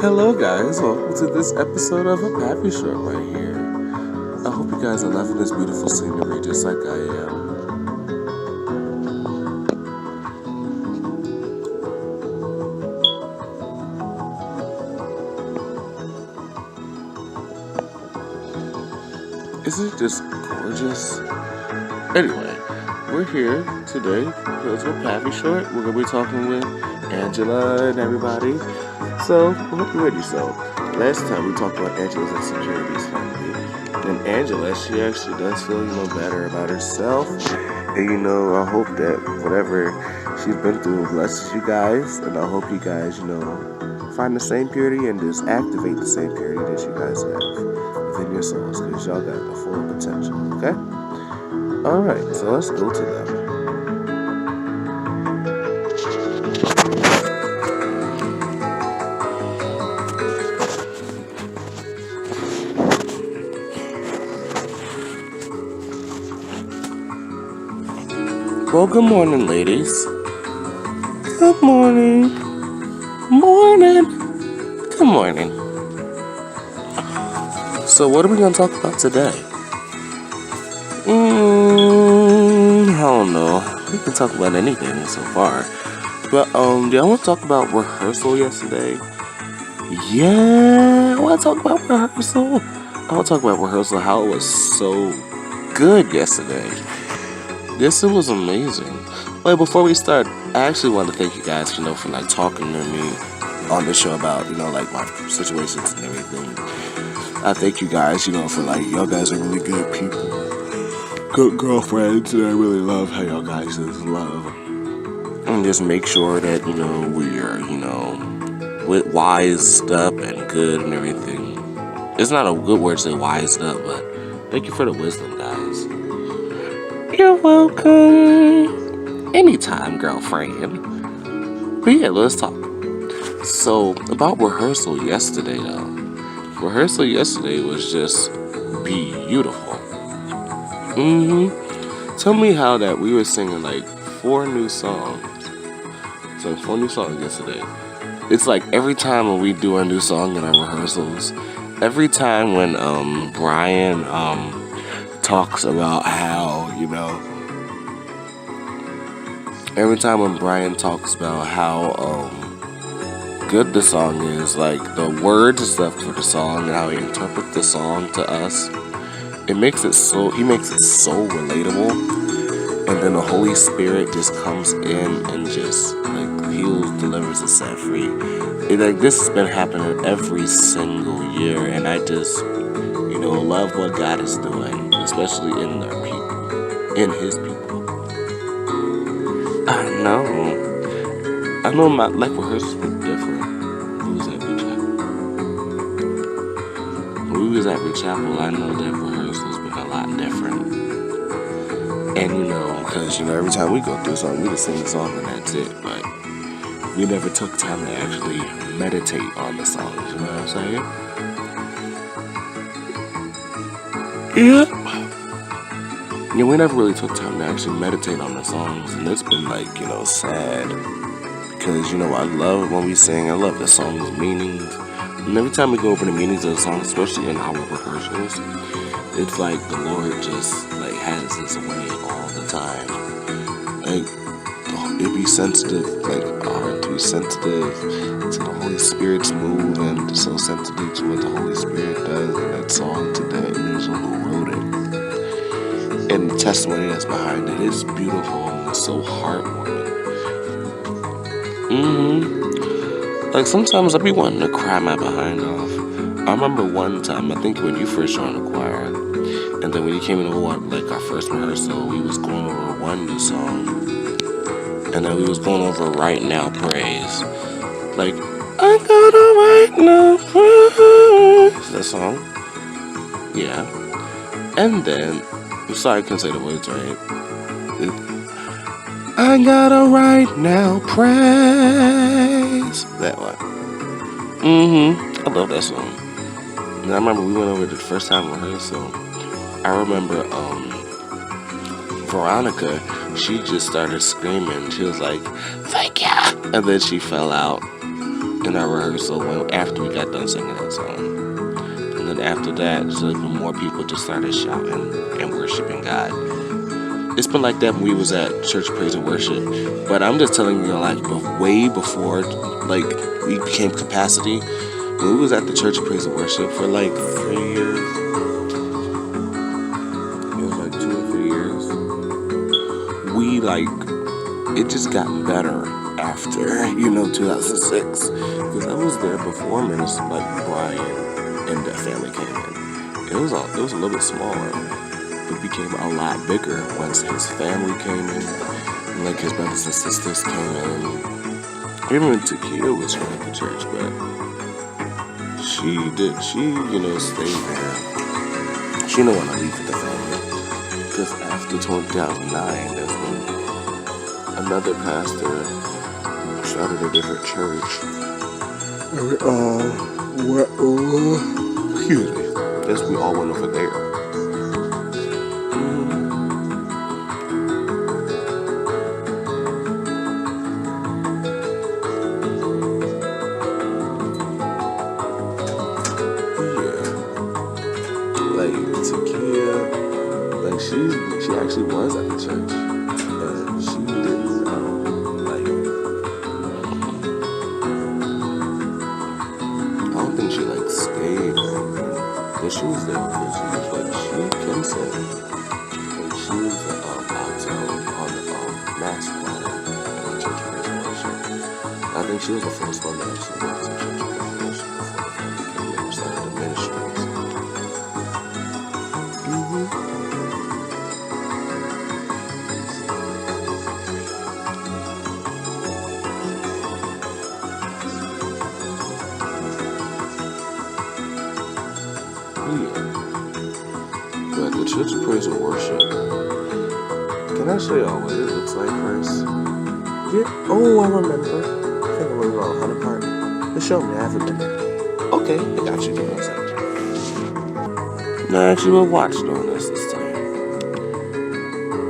Hello guys, welcome to this episode of A Pappy Short right here. I hope you guys are loving this beautiful scenery just like I am. Isn't it just gorgeous? Anyway, we're here today because we're Pappy Short. We're going to be talking with Angela and everybody. So, I hope you're ready. So, last time we talked about Angela's insecurities finally. And Angela, she actually does feel, better about herself. And, I hope that whatever she's been through blesses you guys. And I hope you guys, find the same purity and just activate the same purity that you guys have within your souls. Because y'all got the full potential, okay? Alright, so let's go to them. Well, good morning, ladies. Good morning. Morning. Good morning. So, what are we going to talk about today? I don't know. We can talk about anything so far. But, do y'all want to talk about rehearsal yesterday? Yeah, I want to talk about rehearsal. I want to talk about rehearsal, how it was so good yesterday. Yes, it was amazing. Wait, before we start, I actually want to thank you guys, for talking to me on the show about, my situations and everything. I thank you guys, for y'all guys are really good people, good girlfriends, and I really love how y'all guys just love. And just make sure that, we're, wised up and good and everything. It's not a good word to say wised up, but thank you for the wisdom, guys. You're welcome. Anytime, girlfriend. But yeah, let's talk. So, about rehearsal yesterday, though. Rehearsal yesterday was just beautiful. Tell me how that we were singing, 4 new songs. So, 4 new songs yesterday. It's like every time when we do a new song in our rehearsals, every time when, Brian, talks about how, every time when Brian talks about how good the song is, the words and stuff for the song and how he interprets the song to us, he makes it so relatable. And then the Holy Spirit just comes in and just heals, delivers, and set free. This has been happening every single year, and I just love what God is doing, especially in our people, in His people. I know my rehearsals were different. When we was at Chapel, I know that rehearsals been a lot different. And because every time we go through something, we just sing the song and that's it. But we never took time to actually meditate on the songs. You know what I'm saying? Yeah, we never really took time to actually meditate on the songs, and it's been sad, because I love when we sing. I love the song's meanings, and every time we go over the meanings of the songs, especially in our rehearsals, it's the Lord just has His way all the time. It be sensitive, our heart to be sensitive to the Holy Spirit's move, and so sensitive to what the Holy Spirit does in that song, to the individual who wrote it. And the testimony that's behind it is beautiful and it's so heartwarming. Sometimes I be wanting to cry my behind off. I remember one time, I think when you first joined the choir, and then when you came into our first rehearsal, we was going over one new song, and then we was going over Right Now Praise. I gotta right now praise. That song? Yeah. And then, I'm sorry I couldn't say the words right. I gotta right now praise. That one. I love that song. And I remember we went over it the first time rehearsal. I remember Veronica, she just started screaming. She was like, thank you. And then she fell out. And in our rehearsal after we got done singing that song. And then after that, so more people just started shouting and worshiping God. It's been like that when we was at Church Praise and Worship. But I'm just telling you, like, way before, like, we became Capacity, when we was at the Church of Praise and Worship for, like, 3 years. It was, like, 2 or 3 years. We, like, it just got better after, 2006. Because I was there before Minister, like, Brian and the family came in. It was a little bit smaller. It became a lot bigger once his family came in, and like his brothers and sisters came in. Even Takia was from the church, but she stayed there. She didn't want to leave with the family, because after 2009, that's when another pastor started a different church. Excuse me. Guess we all went over there. She actually was at the church, and she didn't I don't think she stayed, but she was there because she can sing, and she was alto on the mass choir at Church Praise and Worship. I think she was the first one that actually went to Church Praise and Worship before the family came in and started the ministries. But the Church of Praise and Worship, can I show y'all what it looks like first? Yeah. Oh, I remember. I think I remember on 100 Park. Just show me, I haven't been there. Okay, I got you. Give me a second. No, actually, we'll watch doing this time.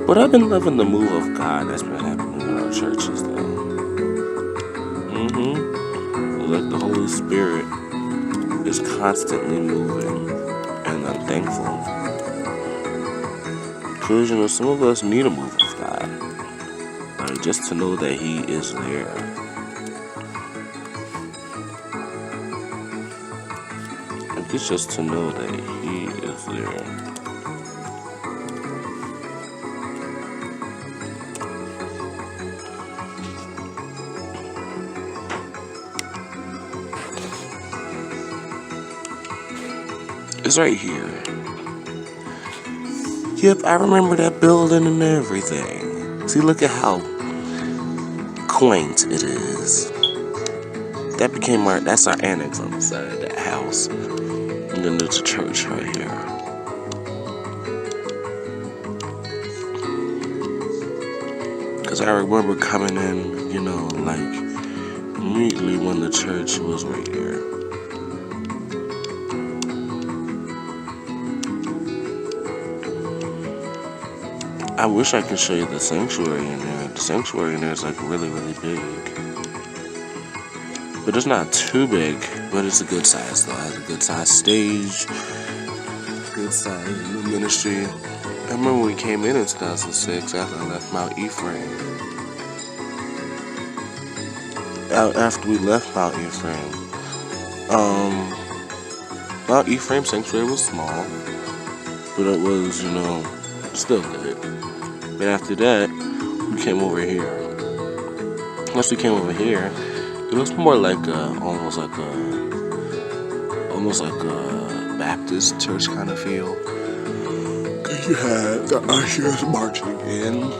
But I've been loving the move of God that's been happening in our churches, though. Like the Holy Spirit is constantly moving, and I'm thankful. Because, some of us need a move of God. Just to know that He is there. It's just to know that He is there. It's right here. Yep, I remember that building and everything. See, look at how quaint it is. That's our annex on the side of that house. And then there's a church right here. Because I remember coming in, immediately when the church was right here. I wish I could show you the sanctuary in there. The sanctuary in there is really, really big. But it's not too big, but it's a good size though. It has a good size stage, good size ministry. I remember when we came in 2006 after I left Mount Ephraim. After we left Mount Ephraim, Mount Ephraim sanctuary was small, but it was, still good. But after that, we came over here. Once we came over here, it was more almost like a Baptist church kind of feel. Cause you had the ushers marching in,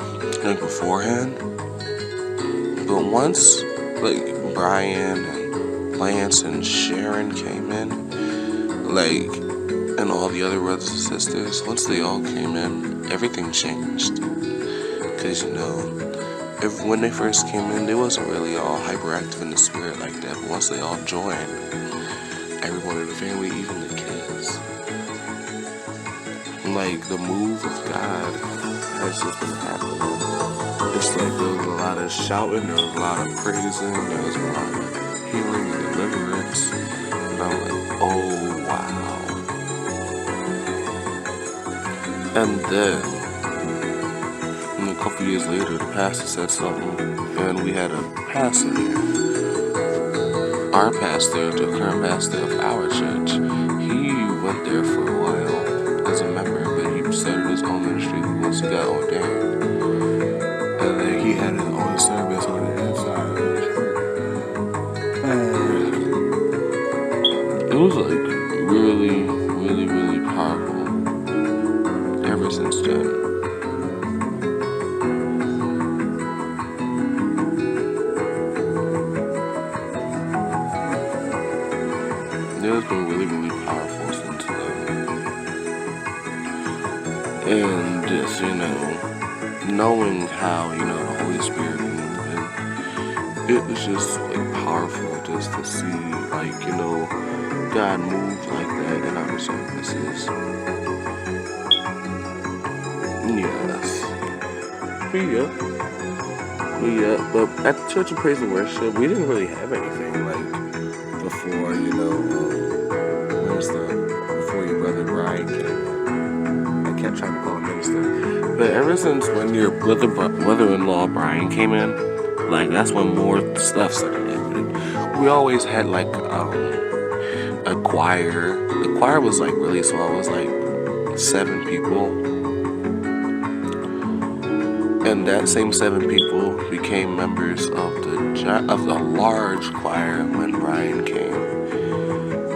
beforehand. But once, Brian and Lance and Sharon came in, and all the other brothers and sisters, once they all came in, everything changed. Because, when they first came in, they wasn't really all hyperactive in the spirit like that. But once they all joined, everyone in the family, even the kids, the move of God has just been happening. It's there was a lot of shouting, there was a lot of praising, there was a lot of healing and service. And I'm like, oh wow. And then, a couple years later, the pastor said something, and we had a pastor there. Our pastor, the current pastor of our church, he went there for a while as a member, but he started his own ministry once he got ordained. And then he had his own service on the inside of the church. And it was like really, really, really powerful ever since then. It's been really, really powerful since then. And just, knowing how, the Holy Spirit moved, and it was just like powerful just to see, God moved like that in our services. Yes. Yeah, but at the Church of Praise and Worship, we didn't really have anything before, before your brother Brian came in. I kept trying to call him minister. But ever since when your brother-in-law Brian came in, that's when more stuff started happening. We always had a choir. The choir was really small. It was 7 people. And that same 7 people became members of the large choir when Brian came.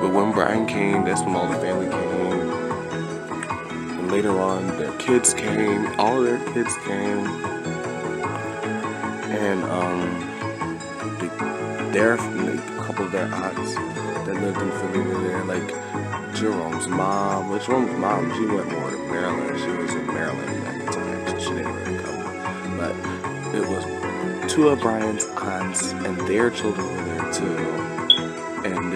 But when Brian came, that's when all the family came. And later on, their kids came. All of their kids came. And a couple of their aunts that lived in Philly were there, Jerome's mom. Which Jerome's mom, she went more to Maryland. She was in Maryland at the time, so she didn't really come. But it was 2 of Brian's aunts and their children were there too, and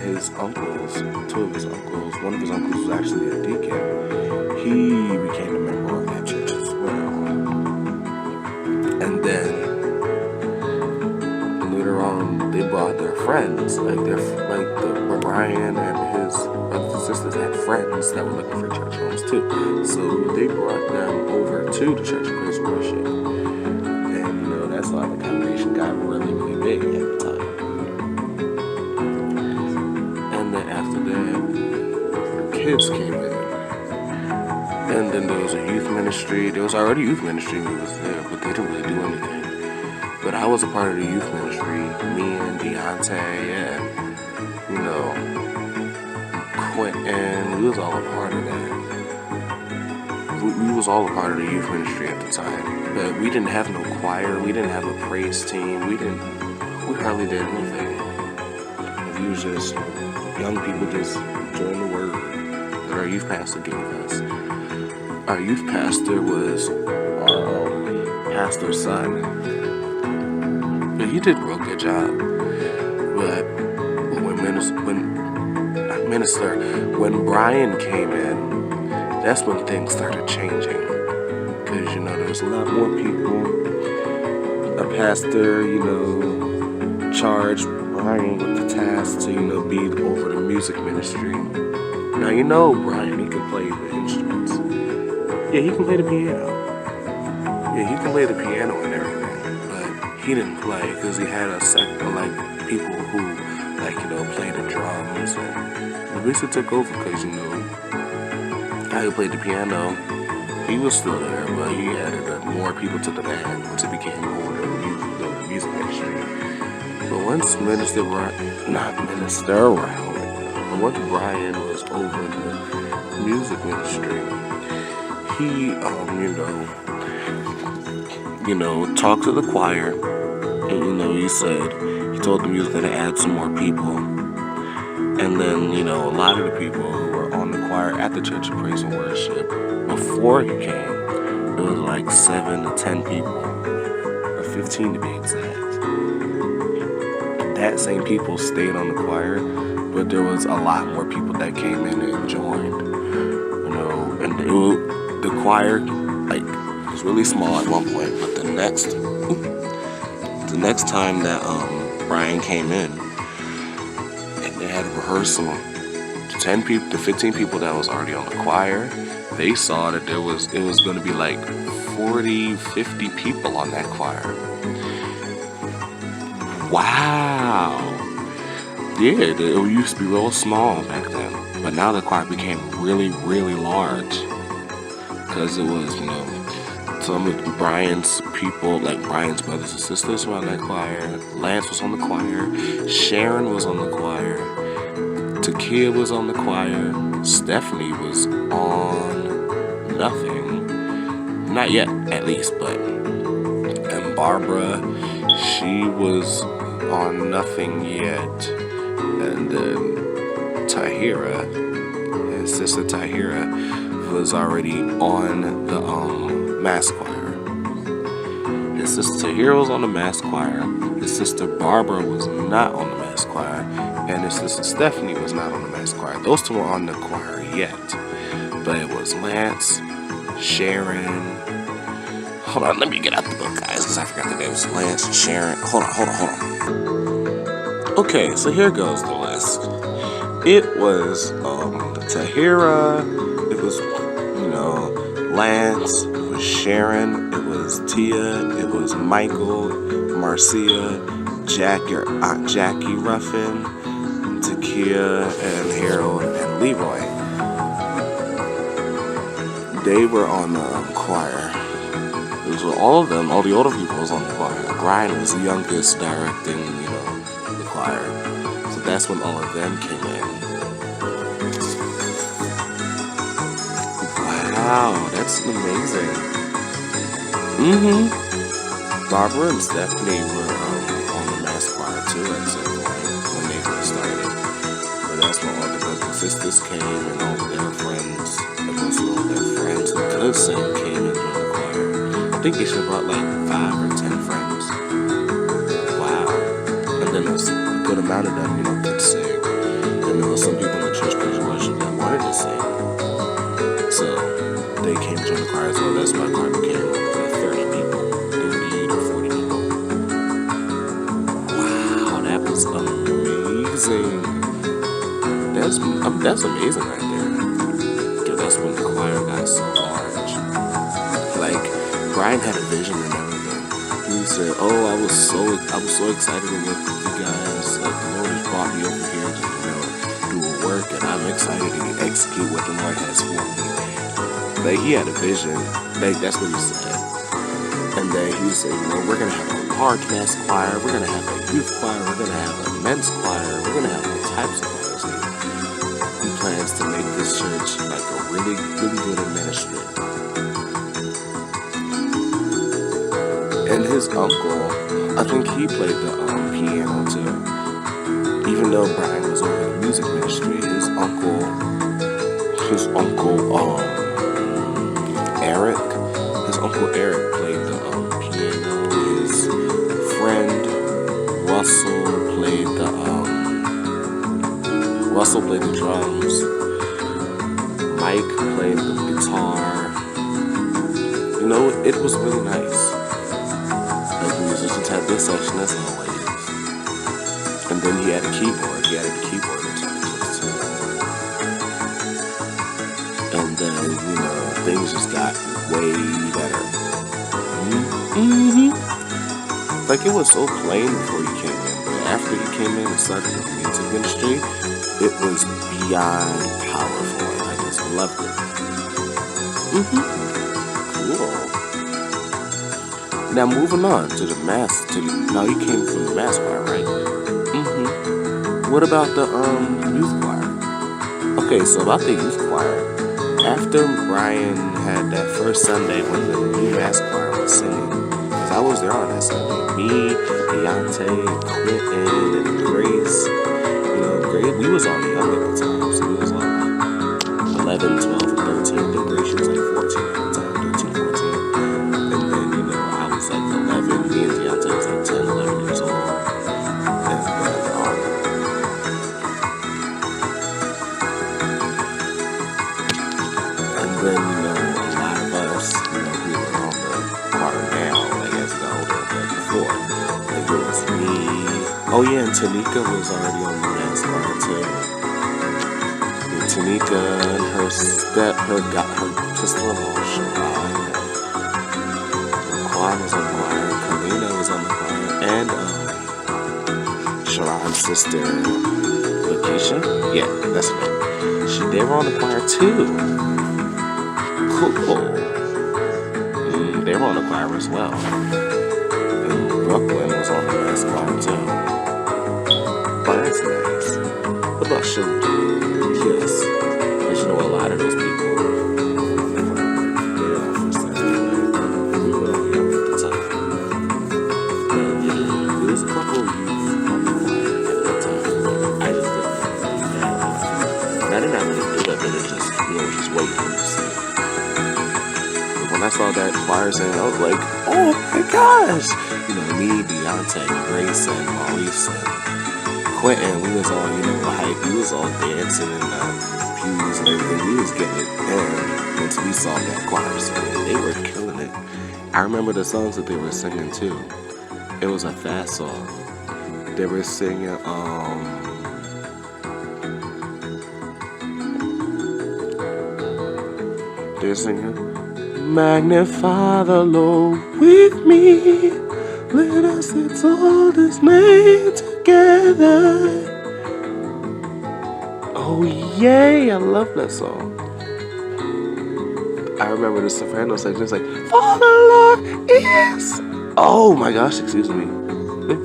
his uncles, 2 of his uncles. One of his uncles was actually a deacon. He became a member of that church as well. And then later on, they brought their friends, Brian and his brothers and sisters had friends that were looking for church homes too. So they brought them over to the Church of Praise and Worship. And that's why the congregation got really, really big at the time. And then after that, kids came in. And then there was a youth ministry. There was already youth ministry when we was there, but they didn't really do anything. But I was a part of the youth ministry. Me and Deontay and, Quentin, we was all a part of that. We was all a part of the youth ministry at the time. But we didn't have no choir. We didn't have a praise team. We hardly did anything. We was just young people just doing the word that our youth pastor gave us. Our youth pastor was our pastor's son. But he did a real good job. But when Brian came in, that's when things started changing. Because, there was a lot more people. A pastor, charged Brian with the task to, be over the music ministry. Now, Brian, he can play the instruments. Yeah, he can play the piano. Yeah, he can play the piano and everything. But he didn't play because he had a set of, people who, play the drums. And we basically took over because, the guy who played the piano, he was still there, but he added more people to the band once it became over the music ministry. But once once Brian was over the music ministry, he, talked to the choir, and, he told them he was going to add some more people. And then, a lot of the people who were on the choir at the Church of Praise and Worship, before he came, it was 7 to 10 people, or 15 to be exact. That same people stayed on the choir, but there was a lot more people that came in and joined, and the choir, was really small at one point, but the next time that Brian came in, had a rehearsal. The 10 people, the 15 people that was already on the choir, they saw that it was going to be like 40, 50 people on that choir. Wow. Yeah, it used to be real small back then, but now the choir became really, really large because it was, some of Brian's people, like Brian's brothers and sisters, were on that choir. Lance was on the choir. Sharon was on the choir. Takia was on the choir. Stephanie was on nothing. Not yet, at least, but. And Barbara, she was on nothing yet. And then Tahira, his sister Tahira, was already on the mass choir. His sister Tahira was on the mass choir. His sister Barbara was not on the mass choir. And his sister Stephanie was not on the mass choir. Those two were on the choir yet. But it was Lance, Sharon. Hold on, let me get out the book, guys, because I forgot the names. Lance, Sharon. Hold on. Okay, so here goes the list. It was Tahira. It was, Lance. It was Sharon. It was Tia. It was Michael, Marcia, Aunt Jackie Ruffin, Takia, and Harold, and Leroy. They were on the choir. It was all of them, all the older people was on the choir. Brian was the youngest directing, the choir. So that's when all of them came in. Wow, that's amazing. Barbara and Stephanie were on the mass choir too at some point when they first started. But that's when all the brothers and sisters came and all of their friends, and most of all their friends who could sing came into the choir. I think they should have brought like 5 or 10 friends. Wow. And then there's a good amount of them, could sing. And there was some people in the church worship that wanted to sing. So they came to the choir as well. That's why the choir became like 30 people, 38 or 40 people. Wow, that was amazing. That's amazing right there. Because that's when the choir got so large. Like, Brian had a vision and everything. He said, "Oh, I was so excited to work with you guys. Like, the Lord has brought me over here to, do a work, and I'm excited to execute what the Lord has for me." Like, he had a vision. Like, that's what he said. And then he said, we're going to have a large mass choir. We're going to have a youth choir. We're going to have a men's choir. We're going to have all types of choirs. And he plans to make this church like a really, really good ministry. And his uncle, I think he played the piano too. Even though Brian was over the music ministry, his uncle Eric played the piano. His friend Russell played the drums. Mike played the guitar. It was really nice. Like, the musicians had this section as always. And then he had a keyboard. He added a keyboard into it too. And then, things just got way better. Like, it was so plain before he came in, but after he came in and started the music ministry, it was beyond powerful, and I just loved it. Cool. Now, moving on to the mass. Now, he came from the mass choir, right? What about the youth choir? Okay, so about the youth choir. After Brian had that first Sunday when the new mass choir was singing, because I was there on that Sunday, me, Deontay, Quentin, and Grace, Grace, we was all young at the time, so we was like 11, 12, 13, I think Grace was like 14 at the time, 13, 14, and then, I was like 11, me and Deontay was like 10, 11 years old, and then, a lot of us, who were on the choir now, like, as we got older, but before, like, it was me. Oh, yeah, and Tanika was already on the mass choir, too. too. And Tanika and her sister-in-law, Sharon. Quan was on the choir. Kalina was on the choir. And Sharon's sister, Lakeisha. Yeah, that's right. They were on the choir too. Cool. They were on the choir as well. And Brooklyn was on the mass choir too. Oh, that's nice. What about Shilda? Yes. Because you know a lot of those people. They're all first time. We were all young at the time. And yeah, there was a couple of youth on the choir at that time. I just didn't know. I didn't have any do that, but it just, just waiting to see. But when I saw that choir singing, I was like, oh my gosh! Me, Beyonce, Grace, and Maurice, and Quentin, we was all, hype. We was all dancing in the pews and everything. We was getting it down once we saw that choir singing. They were killing it. I remember the songs that they were singing too. It was a fast song. They were singing, magnify the Lord with me. Let us exalt His name together. Oh, yay! I love that song. I remember the soprano section. It's like, for the Lord is... Oh my gosh, excuse me.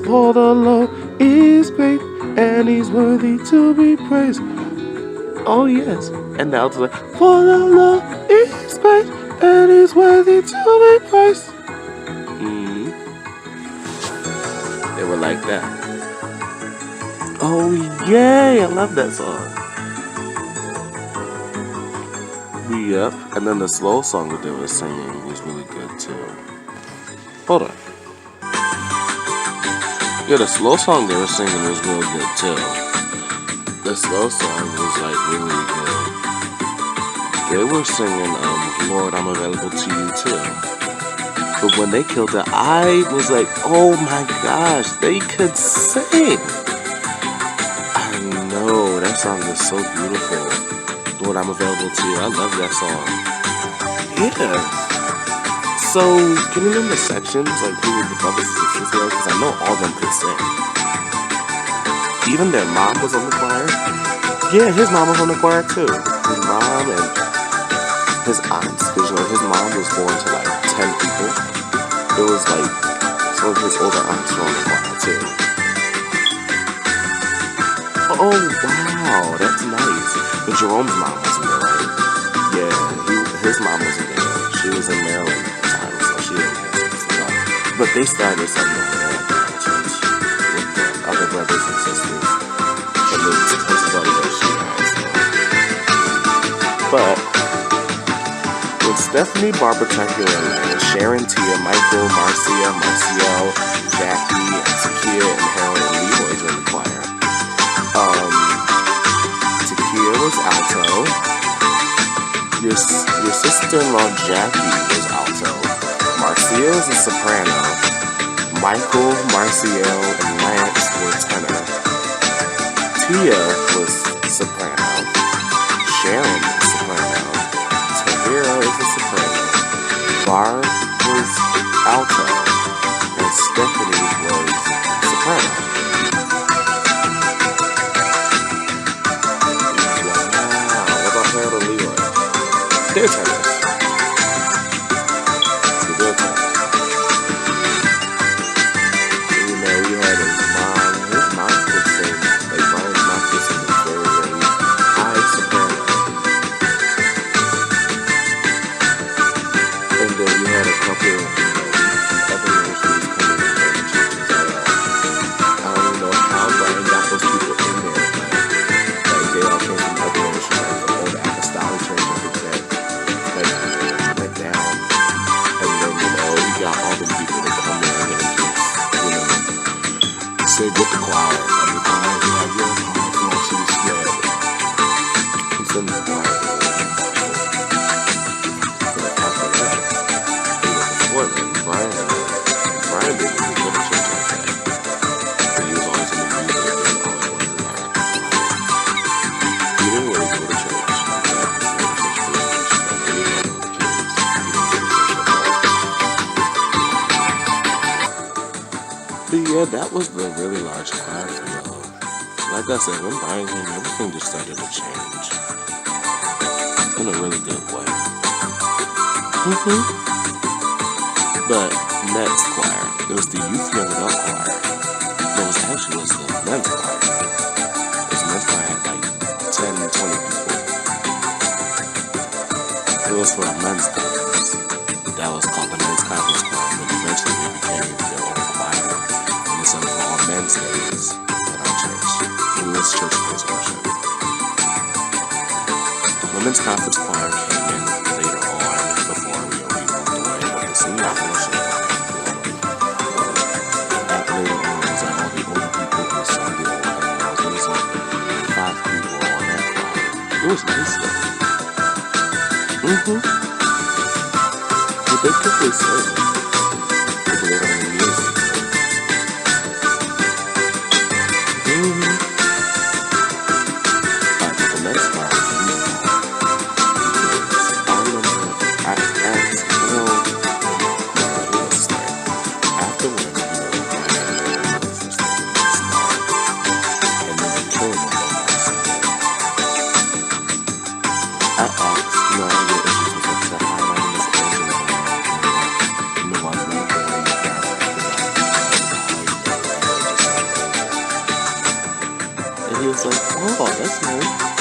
For the Lord is great and He's worthy to be praised. Oh, yes. And now it's like, for the Lord is great and He's worthy to be praised. They were like that. Oh, yay! I love that song. Yep. And then the slow song that they were singing was really good, too. Hold on. Yeah, the slow song they were singing was really good, too. The slow song was, really good. They were singing, Lord, I'm available to you, too. But when they killed it, I was like, oh my gosh, they could sing. I know, that song was so beautiful. Lord, I'm available to you. I love that song. Yeah. So, can you name the sections? Like, who the brothers and sisters were? Because I know all of them could sing. Even their mom was on the choir. Yeah, his mom was on the choir too. His mom and his aunts. Because, his mom was born to 10 people. It was some of his older aunts were on the choir too. Oh, wow, that's nice. But Jerome's mom wasn't there, right? Yeah, his mom wasn't there. She was in Maryland at the time, so she didn't get stuff. But they started something over there at the church with the other brothers and sisters. And the buddy that she has. But with Stephanie, Barbara, and Sharon, Tia, Michael, Marcia, Marciel, Jackie, Takia, and Harold and Leroy joined the choir. Takia was alto. Your sister-in-law Jackie was alto. Marcia was a soprano. Michael, Marciel, and Lance were tenor. Tia was soprano. Sharon was soprano. Tavira is a soprano. Barb was alto. And Stephanie was soprano. They're tenors. So they're tenors. You had his mom. His mom could sing. Brian's mom could sing very, very high soprano. And then you had a couple But yeah, that was the really large choir for y'all. Like I said, when Brian came, everything just started to change in a really good way. But Met's choir, it was the youth young adult choir. No, it was actually the men's choir. Because men's choir had like 10, 20 people. It was for a men's conference. That was called the men's conference choir, but eventually they became their own choir. And they sung for all men's days at our church. It was church praise worship. The women's conference choir came in later on before we moved away, but the senior fellowship choir later on was like all the older people who sung the old hymns. There was like 5 people on that choir. It was nice though. But they quickly said it. People they don't even use it. But the next part was really hard. Because I remember I asked, it was start. After when, Brian was just like smart. And then they killed him on Sunday. I asked, I get issues with like the highlighting this ocean and the ones that go in the and he was like, oh, that's nice.